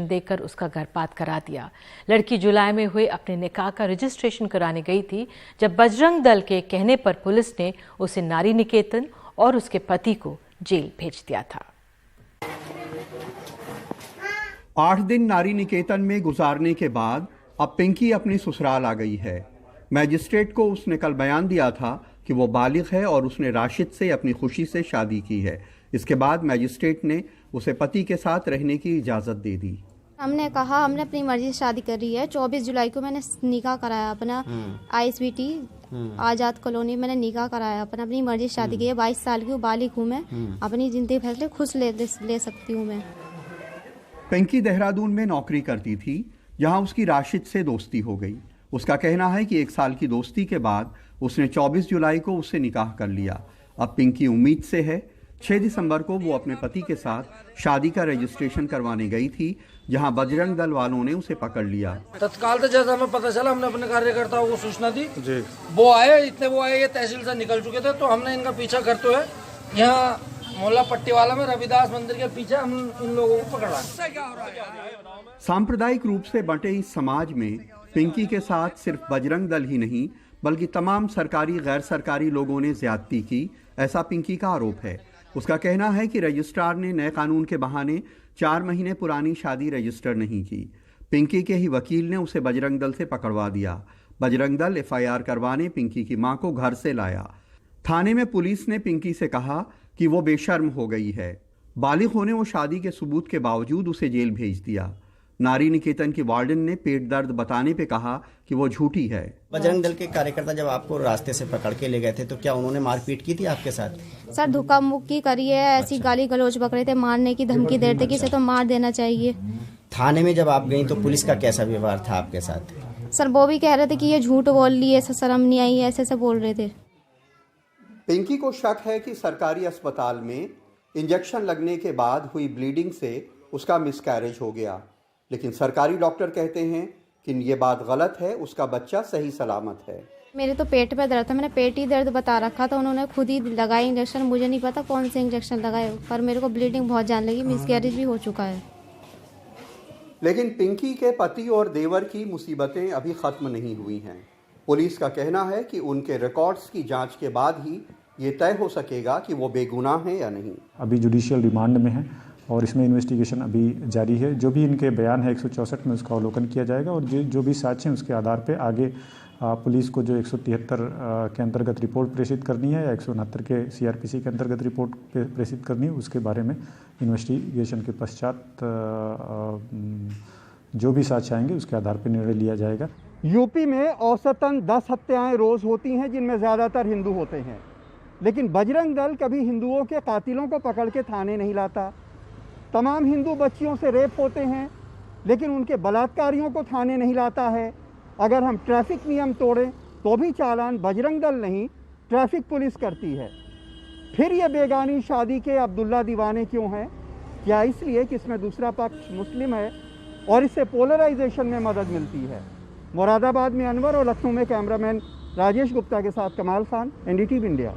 Injection देकर उसका गर्भपात करा दिया। लड़की जुलाई में हुए अपने निकाह का रजिस्ट्रेशन कराने गई थी, जब बजरंग दल के कहने पर पुलिस ने उसे नारी निकेतन और उसके पति को जेल भेज दिया था। 8 दिन नारी निकेतन में गुजारने के बाद अब पिंकी अपनी ससुराल आ गई है। मैजिस्ट्रेट को उसने कल बयान दिया था कि वो बालिग है और उसने राशिद से अपनी खुशी से शादी की है। इसके बाद मैजिस्ट्रेट ने उसे पति के साथ रहने की इजाज़त दे दी। हमने कहा हमने अपनी मर्जी से शादी कर रही है। 24 जुलाई को मैंने निकाह कराया अपना ISBT आज़ाद कॉलोनी। मैंने निकाह कराया अपनी मर्जी से शादी की है। 22 साल की हूँ, बालिग हूँ मैं। अपनी जिंदगी फैसले खुद ले सकती हूँ मैं। पिंकी देहरादून में नौकरी करती थी, जहां उसकी राशिद से दोस्ती हो गई। उसका कहना है कि 1 साल की दोस्ती के बाद उसने 24 जुलाई को उससे निकाह कर लिया। अब पिंकी उम्मीद से है। 6 दिसंबर को वो अपने पति के साथ शादी का रजिस्ट्रेशन करवाने गई थी, जहां बजरंग दल वालों ने उसे पकड़ लिया। तत्काल तो जैसा हमें पता चला, हमने अपने कार्यकर्ताओं को सूचना दी जी। वो आए, ये तहसील से निकल चुके थे, तो हमने इनका पीछा करते हुए यहाँ मोहल्ला पट्टीवाला में रविदास मंदिर के पीछे हम इन लोगों को पकड़ा। सांप्रदायिक रूप से बंटे इस समाज में पिंकी के साथ सिर्फ बजरंग दल ही नहीं, बल्कि तमाम सरकारी गैर सरकारी लोगों ने ज्यादती की, ऐसा पिंकी का आरोप है। उसका कहना है कि रजिस्ट्रार ने नए कानून के बहाने 4 महीने पुरानी शादी रजिस्टर नहीं की। पिंकी के ही वकील ने उसे बजरंग दल से पकड़वा दिया। बजरंग दल FIR करवाने पिंकी की मां को घर से लाया। थाने में पुलिस ने पिंकी से कहा कि वो बेशर्म हो गई है। बालिग होने वो शादी के सबूत के बावजूद उसे जेल भेज दिया। नारी निकेतन की वार्डन ने पेट दर्द बताने पे कहा कि वो झूठी है। बजरंग दल के कार्यकर्ता जब आपको रास्ते से पकड़ के ले गए थे, तो क्या उन्होंने मारपीट की थी आपके साथ? सर धोखा मुक्की करी है, ऐसी गाली गलौज पकड़े थे, मारने की धमकी दे रहे थे कि इसे तो मार देना चाहिए। थाने में जब आप गई तो पुलिस का कैसा व्यवहार था आपके साथ? सर वो भी कह रहे थे कि ये झूठ बोल ली है, शर्म नहीं आई, ऐसे बोल रहे थे। पिंकी को शक है कि सरकारी अस्पताल में इंजेक्शन लगने के बाद हुई ब्लीडिंग से उसका मिसकैरेज हो गया, लेकिन सरकारी डॉक्टर कहते हैं कि ये बात गलत है, उसका बच्चा सही सलामत है। मेरे तो पेट पे दर्द था, मैंने पेट ही दर्द बता रखा था, उन्होंने खुद ही लगाई इंजेक्शन। मुझे नहीं पता कौन से इंजेक्शन लगाए, पर मेरे को ब्लीडिंग बहुत जान लगी, मिसकैरेज भी हो चुका है। लेकिन पिंकी के पति और देवर की मुसीबतें अभी खत्म नहीं हुई हैं। पुलिस का कहना है कि उनके रिकॉर्ड्स की जांच के बाद ही ये तय हो सकेगा कि वो बेगुनाह हैं या नहीं। अभी जुडिशियल रिमांड में है और इसमें इन्वेस्टिगेशन अभी जारी है। जो भी इनके बयान है 164 में उसका अवलोकन किया जाएगा और जो भी साक्ष्य हैं उसके आधार पे आगे पुलिस को जो 173 के अंतर्गत रिपोर्ट प्रेषित करनी है या 169 के CRPC के अंतर्गत रिपोर्ट प्रेषित करनी है, उसके बारे में इन्वेस्टिगेशन के पश्चात जो भी साक्ष्य आएंगे उसके आधार पर निर्णय लिया जाएगा। यूपी में औसतन 10 हत्याएं रोज होती हैं, जिनमें ज़्यादातर हिंदू होते हैं, लेकिन बजरंग दल कभी हिंदुओं के कातिलों को पकड़ के थाने नहीं लाता। तमाम हिंदू बच्चियों से रेप होते हैं, लेकिन उनके बलात्कारियों को थाने नहीं लाता है। अगर हम ट्रैफिक नियम तोड़ें तो भी चालान बजरंग दल नहीं, ट्रैफिक पुलिस करती है। फिर ये बेगानी शादी के अब्दुल्ला दीवाने क्यों हैं? क्या इसलिए कि इसमें दूसरा पक्ष मुस्लिम है और इससे पोलराइजेशन में मदद मिलती है? मुरादाबाद में अनवर और लखनऊ में कैमरामैन राजेश गुप्ता के साथ कमाल खान, NDTV इंडिया।